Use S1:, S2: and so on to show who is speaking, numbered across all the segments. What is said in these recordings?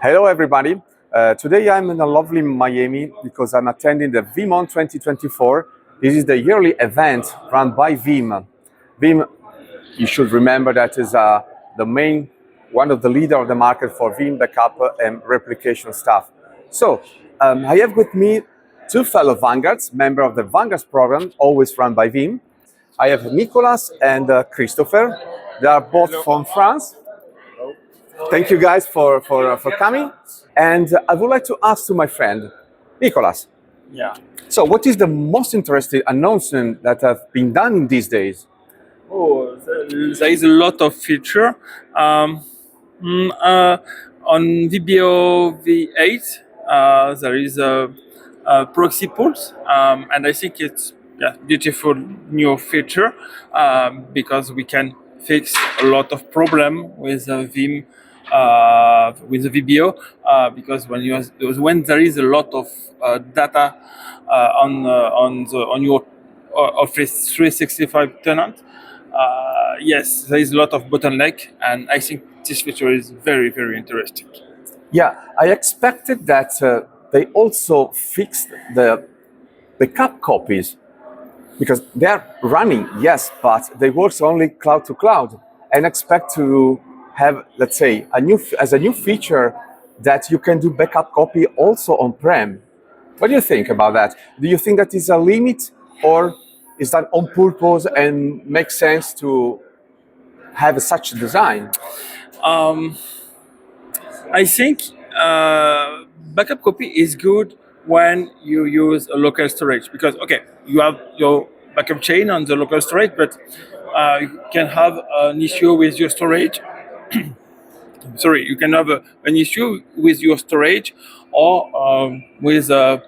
S1: Hello, everybody. Today I'm in a lovely Miami because I'm attending the VeeamON 2024. This is the yearly event run by Veeam. Veeam, you should remember that is one of the leader of the market for Veeam backup and replication stuff. So I have with me two fellow Vanguards, member of the Vanguards program, always run by Veeam. I have Nicolas and Christopher. They are both from France. Thank you guys for coming. And I would like to ask to my friend, Nicolas.
S2: Yeah.
S1: So what is the most interesting announcement that have been done in these days?
S2: Oh, there is a lot of feature. On VBO V8, there is a proxy pulse, and I think it's beautiful new feature because we can fix a lot of problem with Veeam. With the VBO, because when there is a lot of data on your Office 365 tenant, yes, there is a lot of bottleneck, and I think this feature is very, very interesting.
S1: Yeah, I expected that they also fixed the backup copies because they are running, yes, but they work only cloud to cloud, and expect to have, let's say, a new feature that you can do backup copy also on-prem. What do you think about that? Do you think that is a limit, or is that on purpose and makes sense to have such a design?
S2: I think backup copy is good when you use a local storage, because you have your backup chain on the local storage, but you can have an issue with your storage. Sorry, you can have an issue with your storage or with I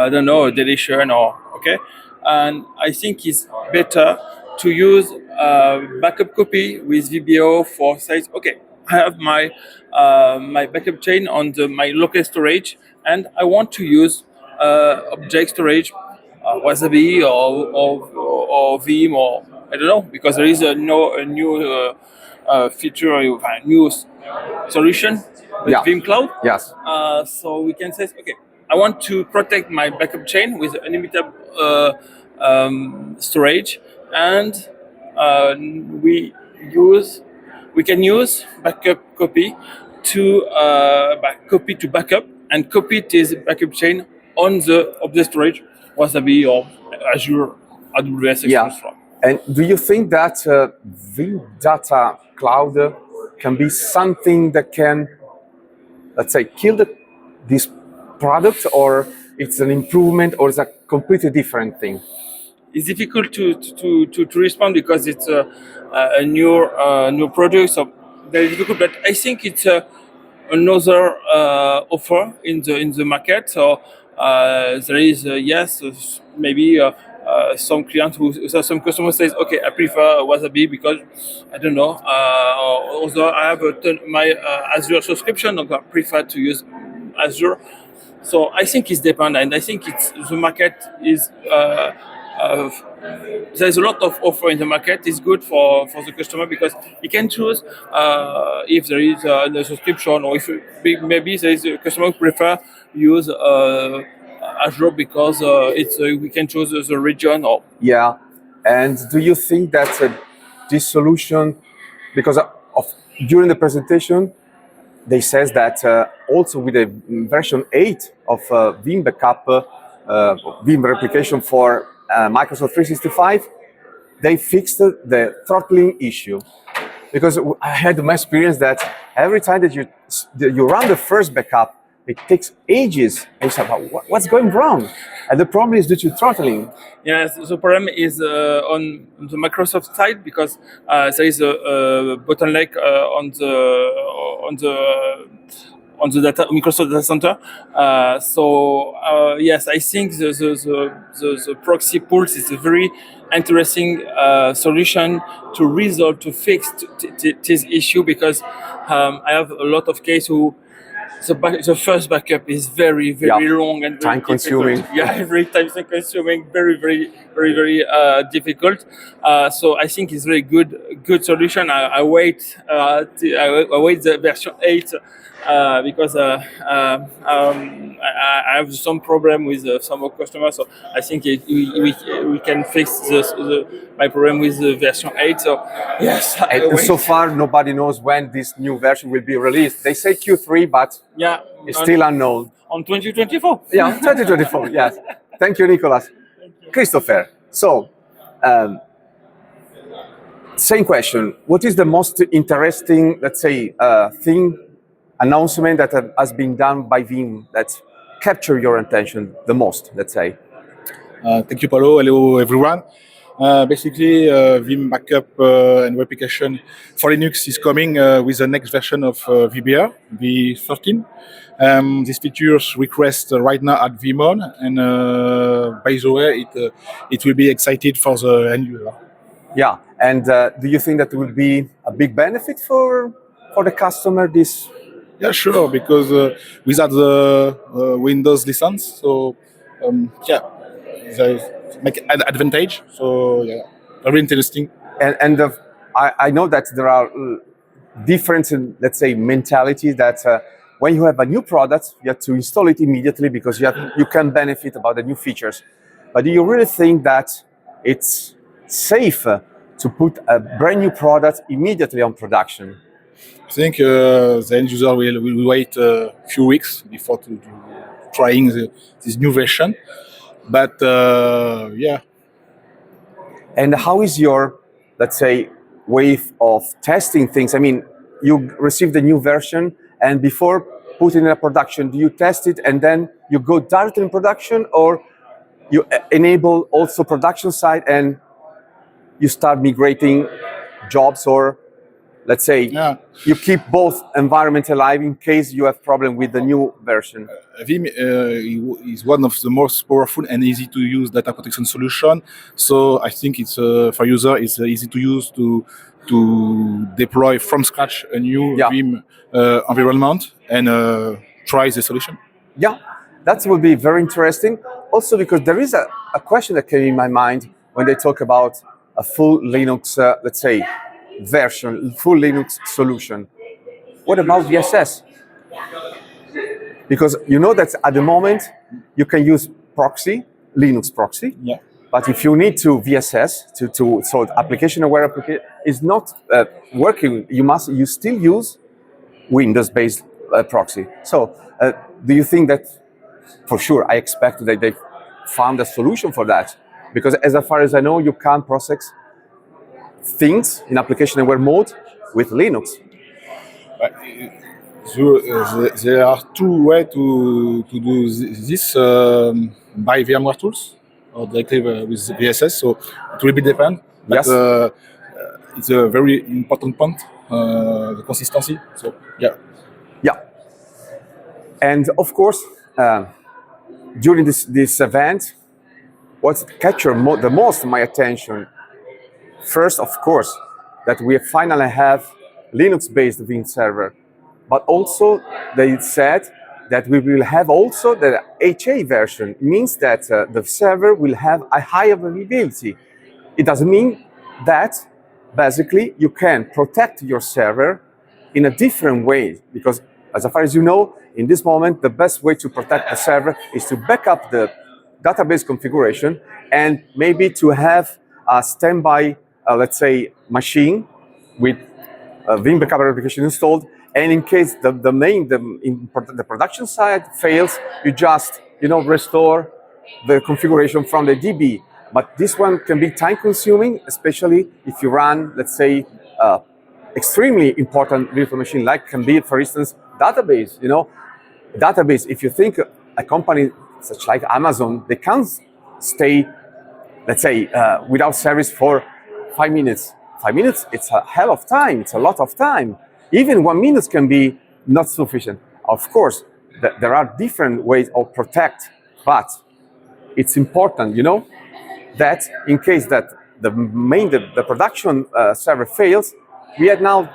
S2: don't know, a deletion and I think it's better to use backup copy with VBO for sites. I have my my backup chain on my local storage, and I want to use object storage, Wasabi or Veeam, or I don't know, because there is a new feature, a new solution with Veeam Cloud.
S1: Yes.
S2: So we can say, I want to protect my backup chain with unlimited storage, and we can use backup copy to copy to backup and copy this backup chain on the object storage, Wasabi or Azure, AWS, etc.
S1: And do you think that Veeam Data Cloud can be something that can, let's say, kill this product, or it's an improvement, or it's a completely different thing?
S2: It's difficult to respond because it's a new product, so very difficult. But I think it's another offer in the market. So there is maybe. Some clients some customers says, I prefer Wasabi because I don't know. Although I have my Azure subscription, I prefer to use Azure. So I think it's dependent. I think the market is there's a lot of offer in the market. It's good for the customer because he can choose if there is a subscription, or if maybe there is a customer who prefer use Azure because we can choose the region.
S1: And do you think that this solution, because during the presentation they says that also with the version 8 of Veeam backup, Veeam replication for Microsoft 365, they fixed the throttling issue. Because I had my experience that every time that you run the first backup, it takes ages. And you say, what's going wrong? And the problem is due to throttling.
S2: Yes, the problem is on the Microsoft side, because there is a bottleneck on the data Microsoft data center. Yes, I think the proxy pulse is a very interesting solution to fix this issue, because I have a lot of cases who the first backup is very long and
S1: time consuming.
S2: Very time consuming, very difficult. So I think it's very good solution. I wait the version 8 because I have some problem with some of customers. So I think we can fix my problem with the version 8. So yes,
S1: And so far, nobody knows when this new version will be released. They say Q3, but
S2: yeah,
S1: it's still unknown.
S2: On 2024.
S1: Yeah, 2024, yes. Thank you, Nicolas. Christopher, so same question. What is the most interesting, let's say, announcement that has been done by Veeam that captured your attention the most, let's say?
S3: Thank you, Paulo. Hello, everyone. Basically, Veeam backup and replication for Linux is coming with the next version of VBR, V13. These features request right now at VeeamON, and by the way, it will be excited for the end user.
S1: Yeah, and do you think that will be a big benefit for the customer? This?
S3: Yeah, sure, because without the Windows license, so yeah, they make an advantage. So yeah, very interesting.
S1: And I know that there are different, let's say, mentalities that when you have a new product, you have to install it immediately because you can benefit about the new features. But do you really think that it's safe to put a brand new product immediately on production?
S3: I think the end user will wait a few weeks before to trying this new version. But yeah.
S1: And how is your, let's say, way of testing things? I mean, you receive the new version, and before putting it in production, do you test it and then you go directly in production, or you enable also production side and you start migrating jobs, or let's say you keep both environments alive in case you have problem with the new version?
S3: Veeam is one of the most powerful and easy to use data protection solution. So I think it's for user it's easy to use to deploy from scratch a new Veeam environment and try the solution.
S1: Yeah, that will be very interesting. Also because there is a question that came in my mind when they talk about a full Linux, let's say, version, full Linux solution. What about VSS? Because you know that at the moment you can use proxy, Linux proxy, but if you need to VSS so application aware application is not working, you still use Windows-based proxy. So do you think that, for sure, I expect that they found a solution for that? Because as far as I know, you can't process things in application aware mode with Linux.
S3: There are two ways to do this by VMware tools or directly with VSS. So it will be depend. But it's a very important point, the consistency. So yeah.
S1: And of course, during this event, what captured the most my attention, first, of course, that we finally have Linux-based Veeam server, but also they said that we will have also the HA version. It means that the server will have a high availability. It doesn't mean that basically you can protect your server in a different way, because as far as you know, in this moment, the best way to protect the server is to back up the database configuration and maybe to have a standby, let's say, machine with Veeam backup application installed. And in case the production side fails, you just restore the configuration from the DB. But this one can be time consuming, especially if you run, let's say, extremely important virtual machine, like can be, for instance, database. Database. If you think a company such like Amazon, they can't stay, let's say, without service for 5 minutes. 5 minutes, it's a hell of time. It's a lot of time. Even 1 minute can be not sufficient. Of course, there are different ways of protect, but it's important, that in case that the production server fails, we have now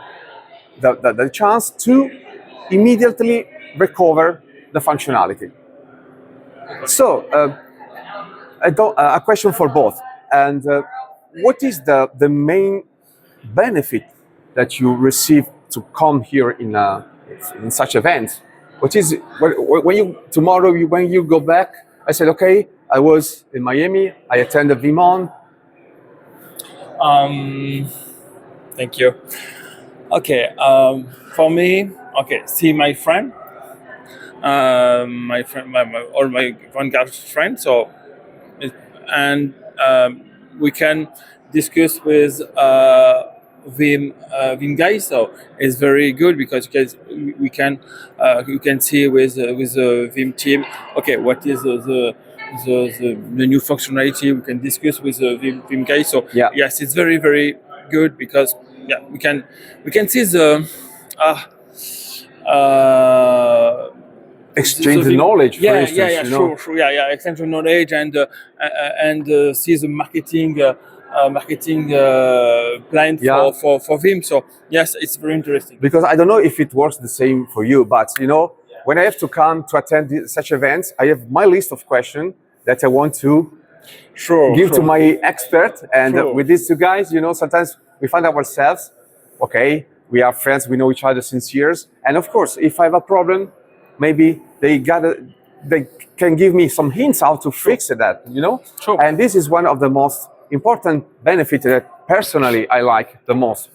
S1: the chance to immediately recover the functionality. So, a question for both. And what is the main benefit that you receive to come here in in such events. Which is when you tomorrow when you go back, I said, okay, I was in Miami, I attended VeeamON.
S2: Thank you. Okay, for me, okay, see my friend, my Vanguard friend. So, we can discuss with Veeam guys. So it's very good because you can see with the Veeam team. Okay, what is the new functionality? We can discuss with the Veeam guys. So
S1: Yeah.
S2: yes, it's very very good because we can see the
S1: Exchange
S2: so the-
S1: knowledge, for instance.
S2: yeah,
S1: you know?
S2: sure, exchange of knowledge and see the marketing plan
S1: Yeah.
S2: for Veeam. So yes, it's very interesting.
S1: Because I don't know if it works the same for you, but when I have to come to attend such events, I have my list of questions that I want to give to my expert. And
S2: Sure.
S1: with these two guys, sometimes we find ourselves, okay, we are friends, we know each other since years. And of course, if I have a problem, maybe they can give me some hints how to fix that,
S2: Sure.
S1: And this is one of the most important benefits that personally I like the most,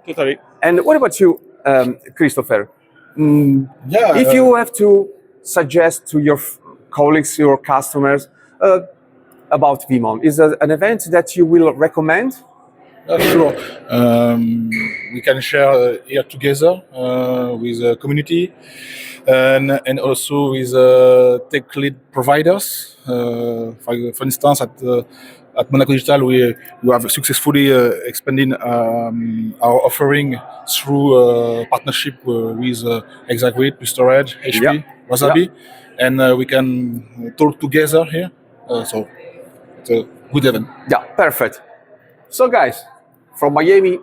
S2: Totally.
S1: And what about you, Christopher? If you have to suggest to your colleagues, your customers about VeeamON, is there an event that you will recommend?
S3: Sure. We can share here together with the community and also with tech lead providers. For instance, at Monaco Digital, we have successfully expanded our offering through partnership with Exagrid, with Storage, HP,
S1: Yeah.
S3: Wasabi, and we can talk together here. So it's a good event.
S1: Yeah, perfect. So guys, from Miami,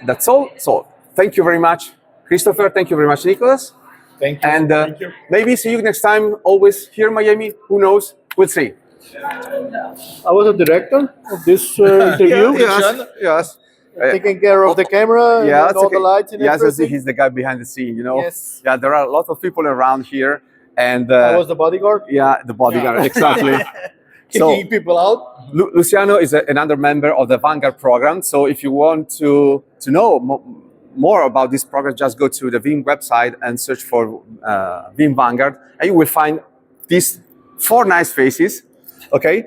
S1: that's all. So thank you very much, Christopher. Thank you very much, Nicholas.
S3: Thank you.
S1: And
S3: Thank you.
S1: maybe see you next time, always here in Miami. Who knows? We'll see.
S4: I was a director of this interview,
S1: Yes.
S4: taking care of the camera and all the lights and
S1: yes,
S4: everything.
S1: he's the guy behind the scene,
S4: Yes.
S1: Yeah, there are a lot of people around here. And
S4: I was the bodyguard,
S1: yeah, the bodyguard, exactly.
S4: kicking people out.
S1: Luciano is another member of the Vanguard program. So if you want to know more about this program, just go to the Veeam website and search for Veeam Vanguard, and you will find these 4 nice faces. Okay.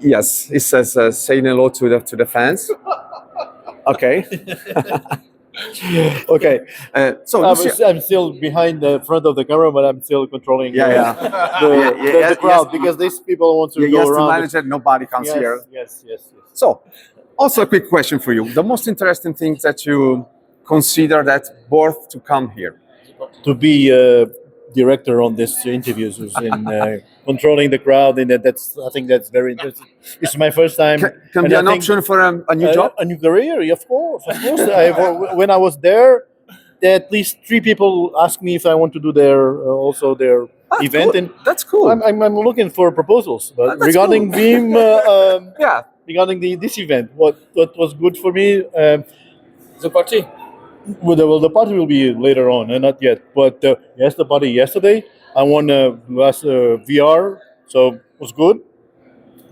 S1: Yes, it says saying hello to the fans. Okay. Okay. So
S4: I'm still behind the front of the camera, but I'm still controlling the crowd because these people want to
S1: he
S4: go
S1: has to
S4: around.
S1: manage it. Nobody comes here.
S4: Yes.
S1: So, also a quick question for you. The most interesting things that you consider that worth to come here?
S4: To be a director on this interviews who's in controlling the crowd, and I think that's very interesting. It's my first time.
S1: Can
S4: and
S1: be
S4: I
S1: an
S4: think,
S1: option for a new job?
S4: a new career, of course. When I was there, at least 3 people asked me if I want to do their event,
S1: cool.
S4: and
S1: That's cool.
S4: I'm looking for proposals. But
S1: That's
S4: regarding
S1: cool.
S4: Veeam,
S1: Yeah.
S4: regarding this event, what was good for me,
S2: The party.
S4: well, the party will be later on, and not yet. But yes, the party yesterday, I won last VR, so it was good.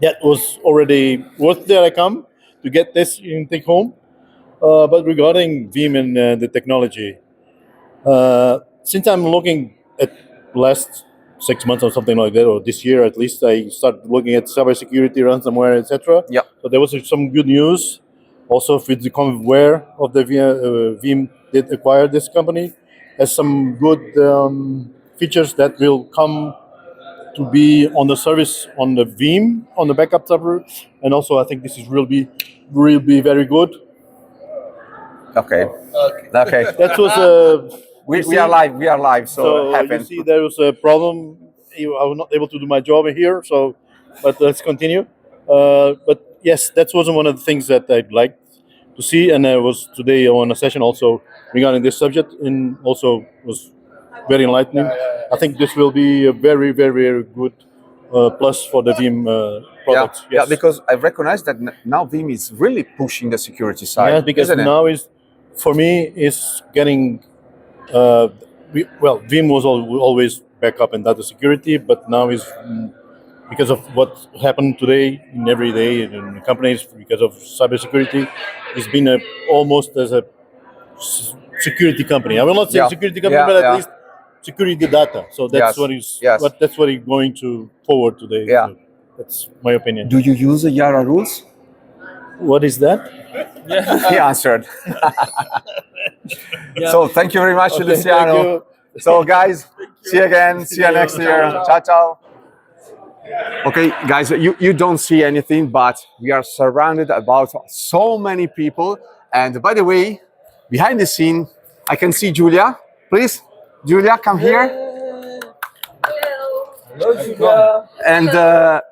S4: That was already worth that I come to get this and take home. But regarding Veeam and the technology, since I'm looking at last 6 months or something like that, or this year at least, I started looking at cybersecurity, ransomware, etc.
S1: Yeah.
S4: So there was some good news. Also, with the aware of the Veeam did acquire this company, has some good features that will come to be on the service on the Veeam on the backup server, and also I think this is will be very good.
S1: Okay. Okay.
S4: That was
S1: We are live. We are live. So,
S4: so
S1: it
S4: you
S1: happened.
S4: see there was a problem. I was not able to do my job here, so but let's continue. But yes, that was one of the things that I'd like to see, and I was today on a session also regarding this subject, and also was very enlightening. I think this will be a very, very, very good plus for the Veeam products.
S1: Yeah, because I recognize that now Veeam is really pushing the security side.
S4: Yes, because
S1: isn't it?
S4: now is for me is getting Veeam was always backup and data security, but now is because of what happened today in every day in companies because of cybersecurity, it's been almost as a security company. I will not say
S1: Yeah.
S4: security company,
S1: Yeah,
S4: but at
S1: yeah.
S4: least security data. So that's
S1: Yes.
S4: that's what is going to forward today.
S1: Yeah.
S4: So that's my opinion.
S1: Do you use the Yara rules?
S4: What is that?
S1: He answered.
S2: Yeah.
S1: So thank you very much,
S4: Okay,
S1: Luciano.
S4: thank you.
S1: So guys, see you again. See you next year. Ciao, ciao. Okay, guys, you don't see anything, but we are surrounded about so many people. And by the way, behind the scene, I can see Julia. Please, Julia, come here.
S2: Hello, Julia.
S1: And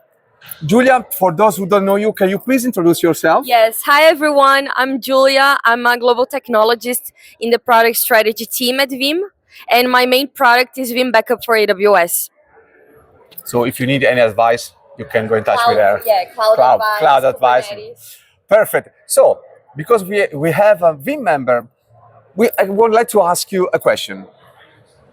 S1: Julia, for those who don't know you, can you please introduce yourself?
S5: Yes. Hi, everyone. I'm Julia. I'm a global technologist in the product strategy team at Veeam. And my main product is Veeam Backup for AWS.
S1: So if you need any advice, you can go in touch with her.
S5: Cloud
S1: advice. Perfect. So because we have a Veeam member, I would like to ask you a question.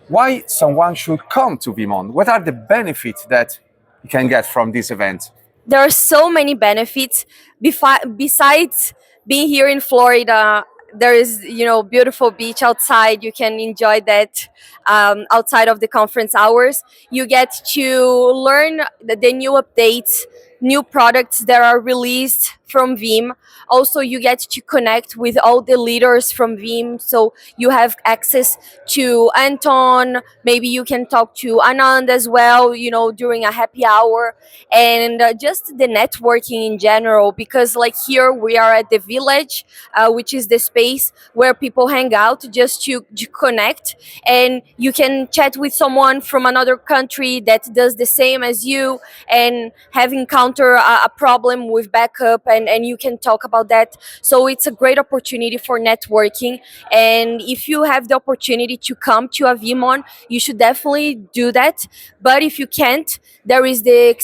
S1: Why someone should come to VeeamON? What are the benefits that you can get from this event?
S5: There are so many benefits. Besides being here in Florida, there is, beautiful beach outside. You can enjoy that outside of the conference hours. You get to learn the new updates, new products that are released from Veeam. Also, you get to connect with all the leaders from Veeam. So you have access to Anton. Maybe you can talk to Anand as well, during a happy hour. And just the networking in general, because like here we are at the village, which is the space where people hang out just to connect. And you can chat with someone from another country that does the same as you and have encounter a problem with backup, and you can talk about that. So it's a great opportunity for networking. And if you have the opportunity to come to a VeeamON, you should definitely do that. But if you can't, there is the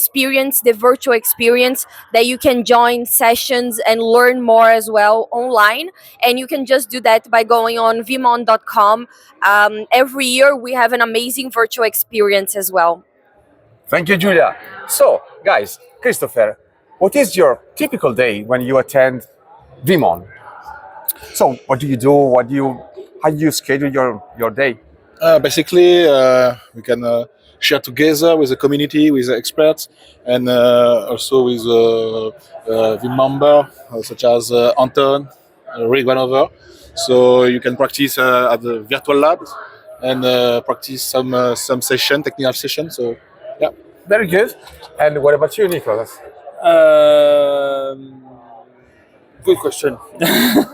S5: virtual experience that you can join sessions and learn more as well online. And you can just do that by going on veeamon.com. Every year we have an amazing virtual experience as well.
S1: Thank you, Julia. So, guys, Christopher, what is your typical day when you attend VeeamON? So, what do you do? How do you schedule your day?
S3: Basically, we can share together with the community, with the experts, and also with the member such as Anton, riguarda. So you can practice at the virtual labs and practice some session, technical session. So yeah.
S1: Very good. And what about you, Nicholas?
S2: Good question.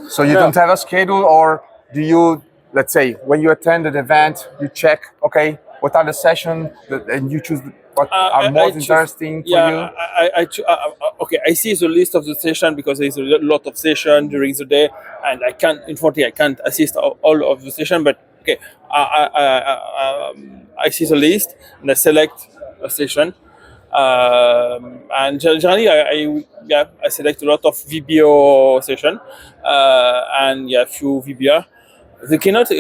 S1: So you don't have a schedule, or do you, let's say, when you attend an event, you check, okay, what are the sessions, and you choose what are most interesting for you?
S2: Okay, I see the list of the session because there is a lot of session during the day, and I can't assist all of the session. But okay, I see the list and I select a session. And generally, I select a lot of VBO session and few VBR. The keynote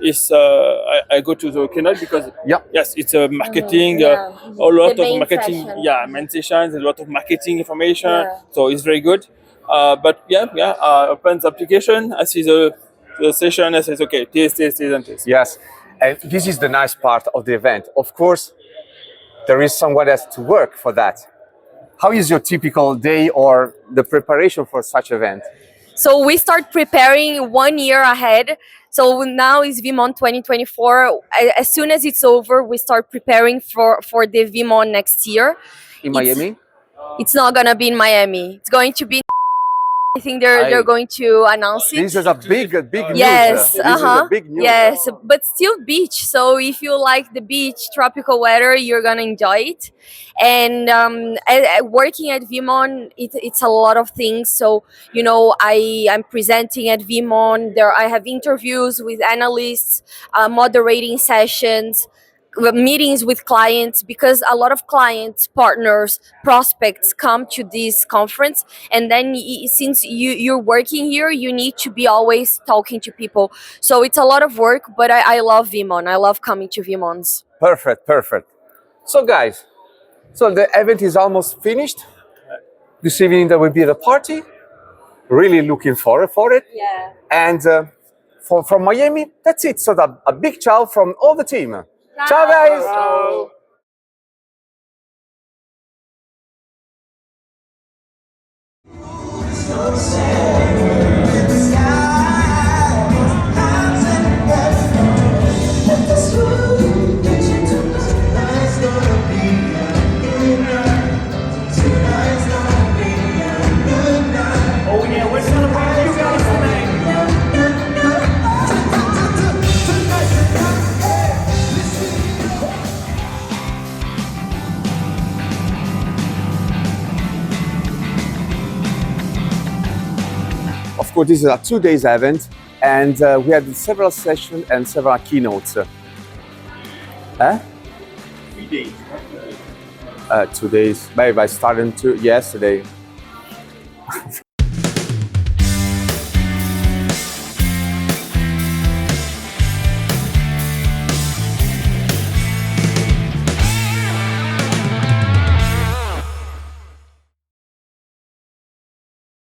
S2: is I go to the keynote because yes, it's a marketing, a lot of marketing,
S5: session.
S2: main sessions, a lot of marketing information. So it's very good. But open the application. I see the session. I says okay, this, and this.
S1: Yes, and this is the nice part of the event. Of course, there is someone that has to work for that. How is your typical day or the preparation for such event?
S5: So we start preparing 1 year ahead. So now is VeeamON 2024. As soon as it's over, we start preparing for the VeeamON next year.
S1: In Miami?
S5: It's not gonna be in Miami. It's going to be. I think they're going to announce it.
S1: This is a big news.
S5: Yes,
S1: This is a big news.
S5: yes, but still beach. So if you like the beach, tropical weather, you're gonna enjoy it. And working at VeeamON, it's a lot of things. So I'm presenting at VeeamON. I have interviews with analysts, moderating sessions. meetings with clients, because a lot of clients, partners, prospects come to this conference, and then since you're working here, you need to be always talking to people. So it's a lot of work, but I love VeeamON. I love coming to VeeamONs.
S1: Perfect, perfect. So guys, so the event is almost finished. This evening there will be the party. Really looking forward for it.
S5: Yeah.
S1: And from Miami, that's it. So a big ciao from all the team. Ciao guys!
S2: Ciao.
S6: Oh yeah, we're celebrating you guys tonight.
S1: Of course, this is a 2 days event, and we had several sessions and several keynotes.
S6: 3 days.
S1: 2 days. Maybe I started yesterday.